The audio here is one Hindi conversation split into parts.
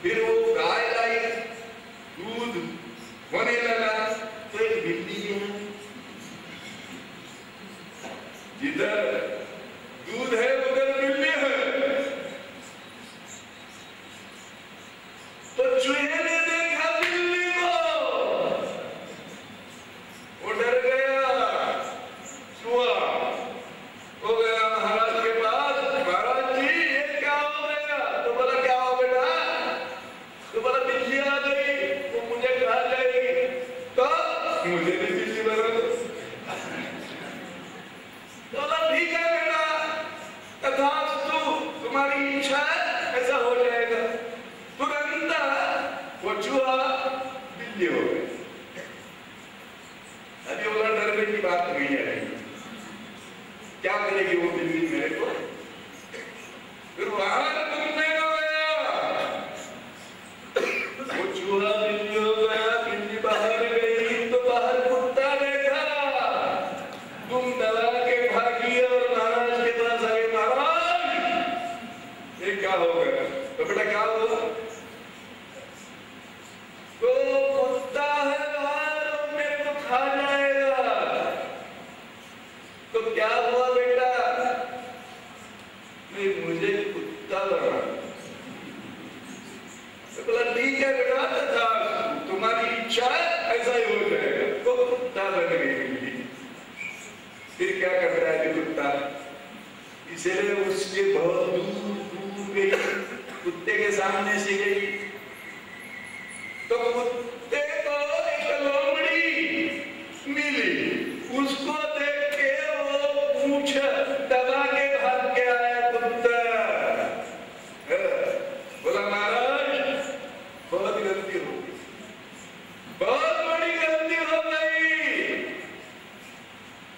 फिर वो गाय लाई, दूध होने लगा, तो एक बिल्ली है, जिधर दूध है उधर बिल्ली है। तो चूहे ने देखा बिल्ली को, वो डर गया, चूहा हो गया महाराज के पास, महाराज जी ये क्या हो गया? तो बोला क्या हो बेटा? तो बोला बिल्ली आ गई, वो मुझे खा जाएगी, तो मुझे भी बिल्ली बना दो। तो बोला ठीक है बेटा, तथास्तु, तुम्हारी इच्छा है ऐसा हो जाएगा। तुरंत वो चूहा बिल्ली हो गया। अभी बोला डरने की बात नहीं है, क्या करेगी वो बिल्ली मेरे को? फिर वहां घूमने को गया, वो चूहा बिल्ली हो गया, बिल्ली बाहर गई तो बाहर कुत्ता देखा, तुम दबा के भागी और महाराज के पास आ गए, महाराज ये क्या हो गया? तो बेटा क्या हुआ? तो कुत्ता है बाहर और मेरे को खा जाएगा। तो क्या हुआ बेटा? नहीं मुझे कुत्ता बना। तो बोला ठीक है बेटा, तथा तुम्हारी इच्छा ऐसा ही हो जाएगा। तो कुत्ता बन गई बिल्ली। फिर क्या करता है कुत्ता? इसलिए उसके बहुत दूर दूर गई, कुत्ते के सामने से गई, तो कुत्ते को एक लोमड़ी मिली, उसको देख के वो पूंछ दबा के भाग के आया कुत्ता। बोला महाराज बहुत गलती हो गई, बहुत बड़ी गलती हो गई,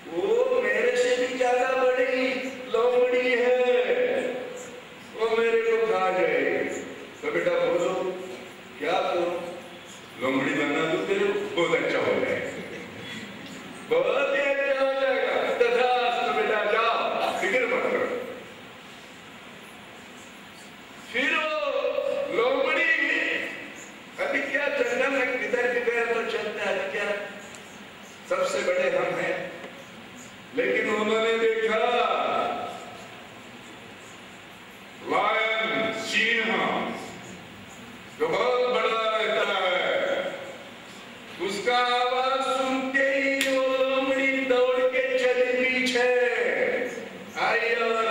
वो मेरे से भी ज्यादा बड़ी लोमड़ी है, वो मेरे को खा जाएगी। तो बेटा बोलो क्या करो? लोमड़ी बना दो तेरे को, बहुत अच्छा हो जाएगा, बहुत ही अच्छा हो जाएगा। तथास्तु बेटा जाओ, फिक्र मत करो। फिर वो लोमड़ी अभी क्या जंगल में किधर भी गया तो चलता है क्या, सबसे बड़े हम हैं, लेकिन उन्होंने देखा लायन, सिंह जो बहुत बड़ा रहता है, उसका आवाज सुन के ही वो लोमड़ी दौड़ के चली पीछे आई और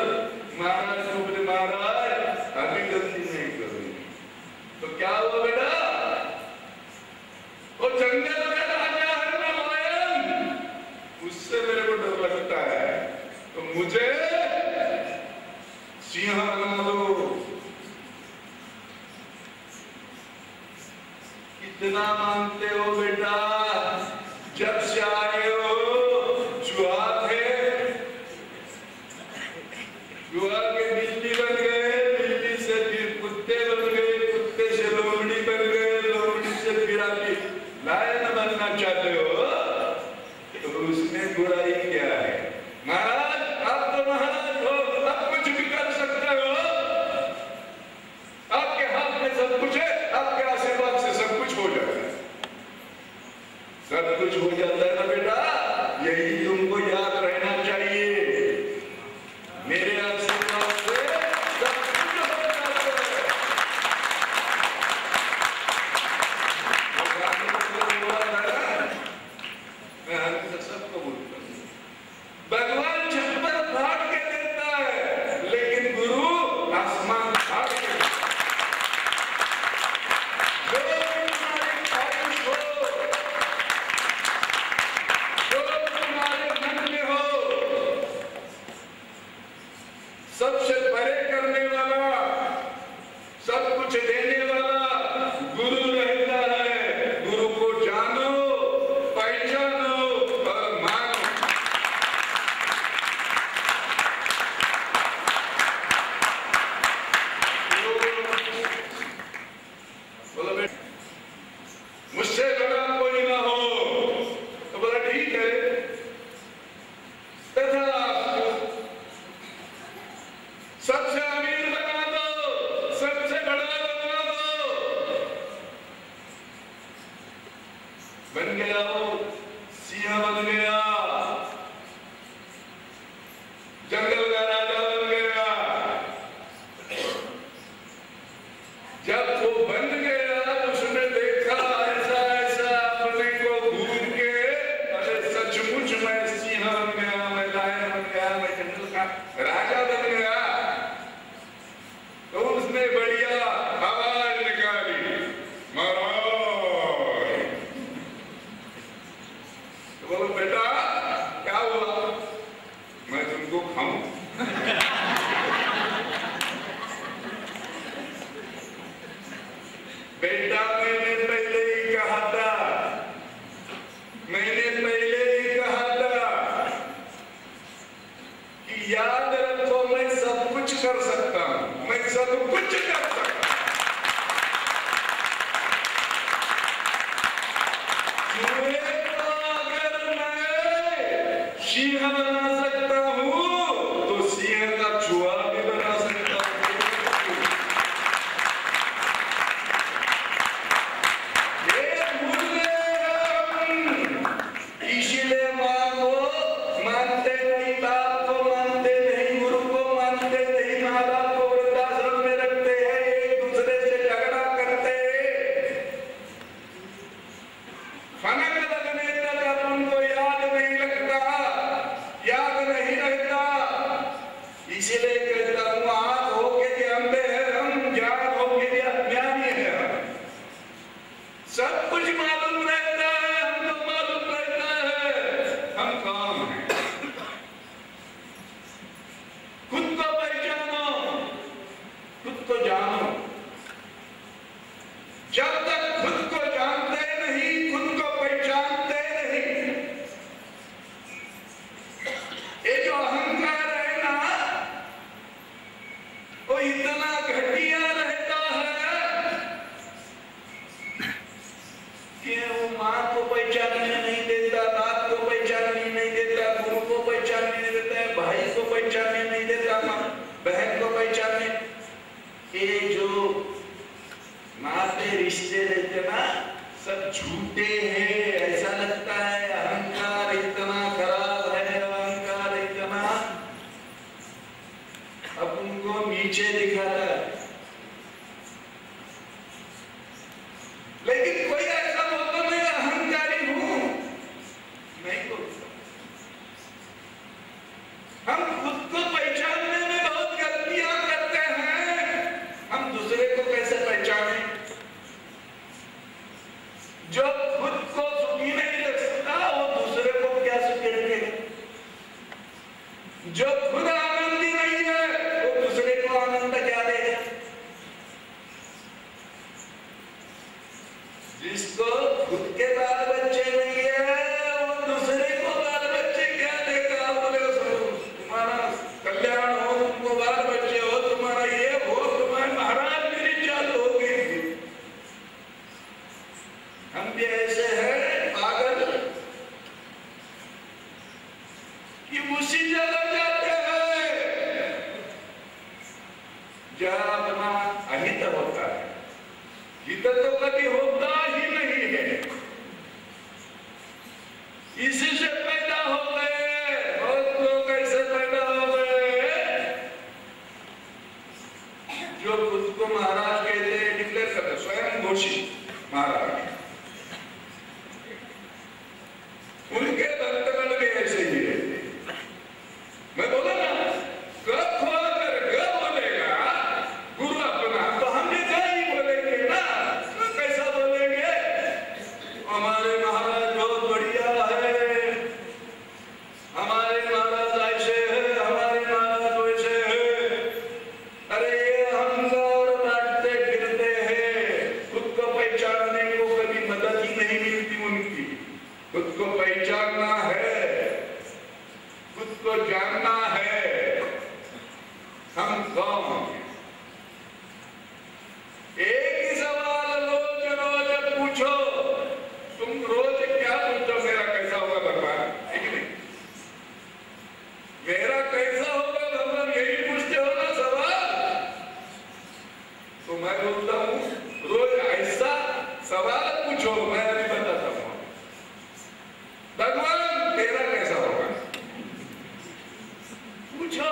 महाराज को बोले महाराज अभी गलती नहीं करूंगी। तो क्या हुआ बेटा? वो जंगल में राजा है ना लायन, उससे मेरे को डर लगता है, तो मुझे सिंह बना दो। कितना मानते हो बेटा? जब से आए हो चूहा थे, चूहा के बिल्ली बन गए, बिल्ली से फिर कुत्ते बन गए, कुत्ते से लोमड़ी बन गए, लोमड़ी से फिर अभी लायन बनना चाहते हो, तो उसमें बुराई क्या है? महाराज आप तो महाराज हो, आप कुछ भी कर सकते हो, आपके हाथ में सब कुछ है, आपके आशीर्वाद से सब कुछ हो जाता है, सब कुछ हो जाता है ना बेटा। यही तुमको याद रहना चाहिए, मेरे आशीर्वाद से सब कुछ हो जाता है। मैं हमेशा सबको बोलता हूँ, भगवान छप्पर फाड़ के देता है, लेकिन गुरु आसमान फाड़ के देता है। जो तुम्हारी ख्वाहिश हो, जो तुम्हारे मन में हो, सबसे परे करने वाला, सब कुछ देने वाला गुरु रहता है। गुरु को जानो, पहचानो और मानो। बोलो बेटा मुझसे बड़ा कोई ना हो, तो बोला ठीक है। तथास्तु, सबसे अमीर बना दो, सबसे बड़ा बना जब वो बन गया उसने देखा ऐसा ऐसा अपने को भूल के, अरे सचमुच मैं सिंह बन गया, मैं लायन बन गया, मैं जंगल का राजा बन गया। तो उसने बढ़िया आवाज निकाली, महाराज। तो बोलो बेटा क्या हुआ? मैं तुमको खाऊं? बेटा मैंने पहले ही कहा था, मैंने पहले ही कहा था कि याद रखो मैं सब कुछ कर सकता हूं, मैं सब कुछ कर सकता हूं। अगर मैं सिंह बना सकता हूं तो सिंह का चूहा भी बना सकता हूं। इसीलिए माँ को मानते नहीं, बाप को मानते नहीं, गुरु को मानते नहीं, माँ बाप को वृद्धाश्रम में रखते हैं, एक दूसरे से झगड़ा करते हैं। फनक लगने तक अब उनको याद नहीं लगता, याद नहीं रहता। इसीलिए कहता हूँ आँख हो के भी अंधे हैं हम, ज्ञान हो के भी अज्ञानी है हम। सब कुछ मालूम रहता है, हमको मालूम रहता है हम कौन हैं। खुद को पहचानो, खुद को जानो। जब तक खुद को जानते नहीं, खुद को पहचानते नहीं, ये जो अहंकार है ना, वो इतना घटिया रहता है कि वो माँ को पहचानने नहीं देता, बाप को पहचानने नहीं देता, गुरु को पहचानने नहीं देता है, भाई को पहचानने नहीं देता, बहन को पहचानने। ये जो नाते रिश्ते रहते ना सब झूठे हैं, ऐसा लगता है। अहंकार इतना खराब है, अहंकार इतना अब उनको नीचे दिखाता है। लेकिन कोई ऐसा बोलता मैं अहंकारी हूं, नहीं बोलता। हम खुद को पहचानने में बहुत गलतियां करते हैं। हम दूसरे को कैसे पहचाने? जो खुद को सुखी नहीं रख सकता वो दूसरे को क्या सुखी रखेगा? जो खुद आनंदी नहीं है वो दूसरे को आनंद क्या देगा? जिसको खुद के बाल बच्चे नहीं है वो दूसरे को बाल बच्चे क्या देगा? बोले तुम्हारा कल्याण हो, तुमको बाल बच्चे हो, तुम्हारा ये हो, तुम्हारे महाराज मेरी चालू हो गई। हम भी ऐसे हैं पागल कि उसी जगह जाते हैं जहां अपना अहित होता है। हित तो कभी होता ही नहीं है। इसी से पैदा हो गए बहुत लोग, ऐसे पैदा हो गए जो खुद को महाराज कहते हैं, डिक्लेयर करते, स्वयं घोषित महाराज। उनके भक्तगण भी ऐसे ही रहते। मैं बोला ना कब खोल कर ग बोलेगा गुरु अपना, तो हम भी ग ही बोलेंगे ना। तो कैसा बोलेंगे? हमारे महाराज बहुत बढ़िया है, हमारे महाराज ऐसे है, हमारे महाराज वैसे है। अरे ये हम और बांटते फिरते हैं, खुद को पहचानने को कभी मदद ही नहीं मिलती उनकी। खुद को पहचानना है, खुद को जानना है हम कौन हैं। एक ही सवाल रोज रोज पूछो। तुम रोज क्या पूछो? मेरा कैसा होगा भगवान, है कि नहीं? मेरा कैसा होगा भगवान, यही पूछते हो ना सवाल। तो मैं बोलता हूं रोज ऐसा सवाल पूछो। मैं अभी बताता हूं भगवान तेरा कैसा होगा, पूछो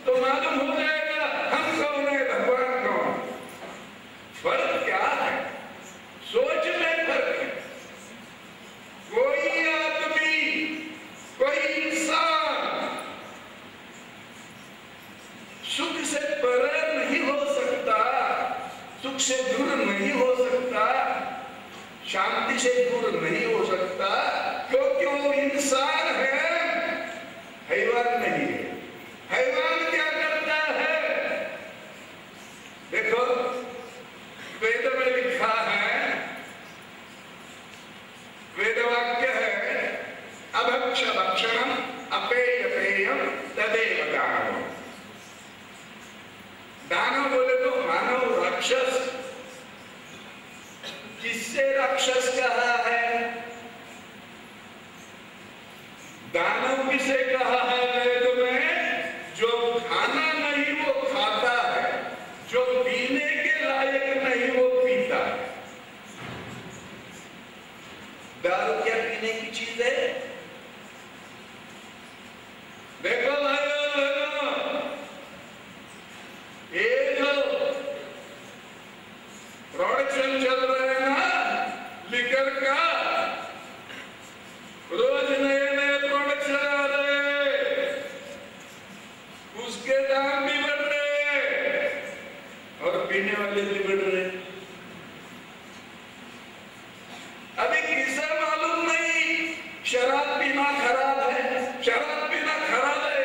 तो मालूम हो जाएगा हम कौन है, भगवान कौन। से दूर नहीं हो सकता, शांति से दूर नहीं हो सकता, क्योंकि वो इंसान है, हैवान नहीं है। हैवान क्या करता है? देखो वेद में लिखा है, वेदवाक्य है, अभक्ष भक्षणम अपेय पेयम तदेव दानव। दानव बोले तो मानव राक्षस। किससे राक्षस कहा है? दानव किसे कहा है वेद में? जो खाना नहीं वो खाता है, जो पीने के लायक नहीं वो पीता है। दारू क्या पीने की चीज है? देखो भाइयों बहनों, ये जो प्रोडक्शन चल रहा है ना लिकर का, रोज नए नए प्रोडक्शन आ रहे, उसके दाम भी बढ़ रहे और पीने वाले भी बढ़ रहे। अभी किसे मालूम नहीं शराब पीना खराब है, शराब पीना खराब है।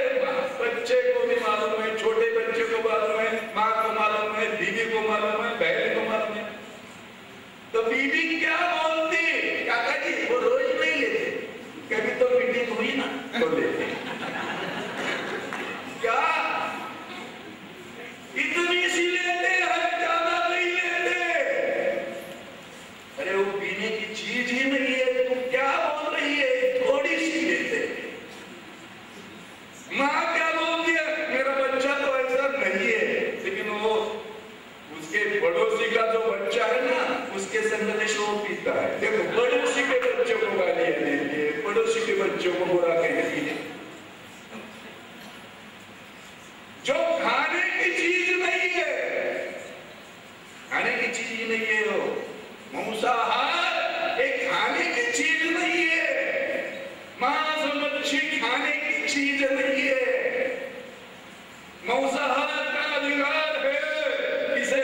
बच्चे को भी मालूम है, छोटे बच्चे को मालूम है, माँ को मालूम है, बीवी को मालूम है, बहन को मालूम है। तो बीवी क्या बोलती? काका जी वो रोज नहीं लेते, कभी तो मीटिंग हुई ना तो लेते। क्या इतनी सी लेते हैं, ज्यादा नहीं लेते? अरे वो पीने की चीज ही नहीं है, तुम क्या बोल रही है? थोड़ी सी लेते। माँ क्या बोलती है? मेरा बच्चा तो ऐसा नहीं है, लेकिन वो उसके पड़ोसी का जो बच्चा है ना, उसके संग में वो पीता है। देखो पड़ोसी के बच्चों को गालियां देती है, पड़ोसी के बच्चों को बुरा कहती है। जो खाने की चीज नहीं है, खाने की चीज ही नहीं है वो मांसाहार, एक खाने की चीज नहीं है। मांस मच्छी खाने की चीज नहीं है। मांसाहार का अधिकार है किसे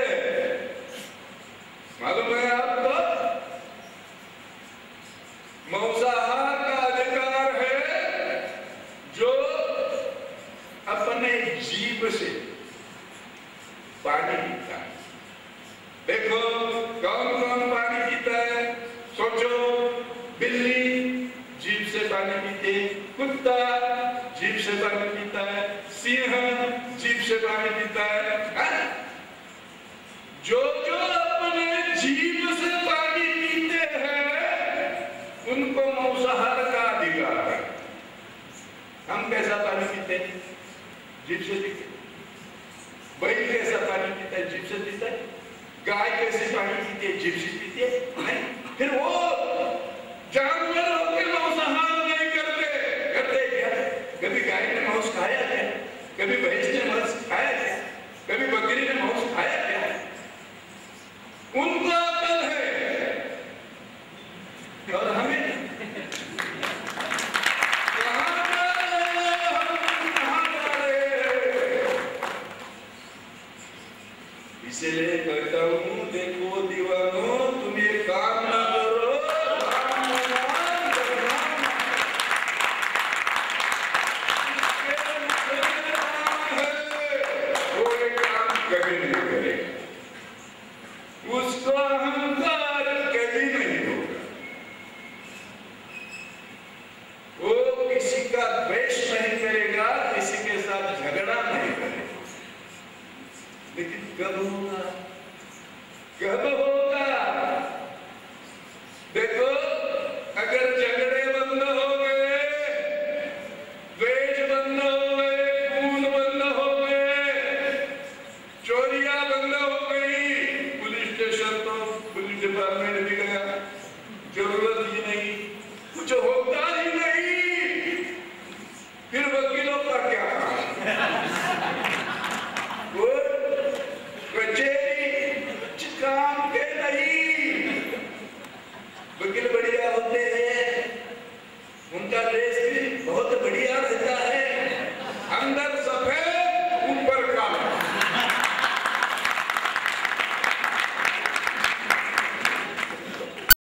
मालूम है आपको? मांसाहार का अधिकार है जो अपने जीभ से पानी पीता है। देखो कौन कौन पानी पीता है? सोचो, बिल्ली जीभ से पानी पीती है, कुत्ता जीभ से पानी पीता है, सिंह जीभ से पानी पीता है। जो जो अपने जीभ से पानी पीते हैं उनको मांसाहार का अधिकार है। हम कैसा पानी पीते हैं? जीभ से पीते। बैल कैसा पानी पीता है? जीभ से पीता है। गाय कैसे पानी पीती है? जीभ से पीती है। नहीं, फिर वो जानवर होकर मांसाहार नहीं करते क्या? कभी गाय ने मांस खाया क्या? कभी भैंस ने मांस खाया क्या? कभी बकरी ने मांस खाया क्या? उनको अकल है और हमें इसलिए कहता हूं, देखो दीवानों, तुम ये काम ना करो, वो ये काम कभी नहीं करेगा, उसको अहंकार कभी नहीं होगा, वो किसी का द्वेष नहीं करेगा, किसी के साथ झगड़ा नहीं करेगा। लेकिन कब होगा? कब होगा? देखो, अगर झगड़े बंद हो गए, द्वेष बंद हो गए, खून बंद हो गए, चोरियां बंद हो गई, पुलिस स्टेशन तो पुलिस डिपार्टमेंट भी गया, जरूरत ही नहीं, कुछ होता ही नहीं, फिर वकीलों का क्या? काम के नहीं, वकील बढ़िया होते हैं, उनका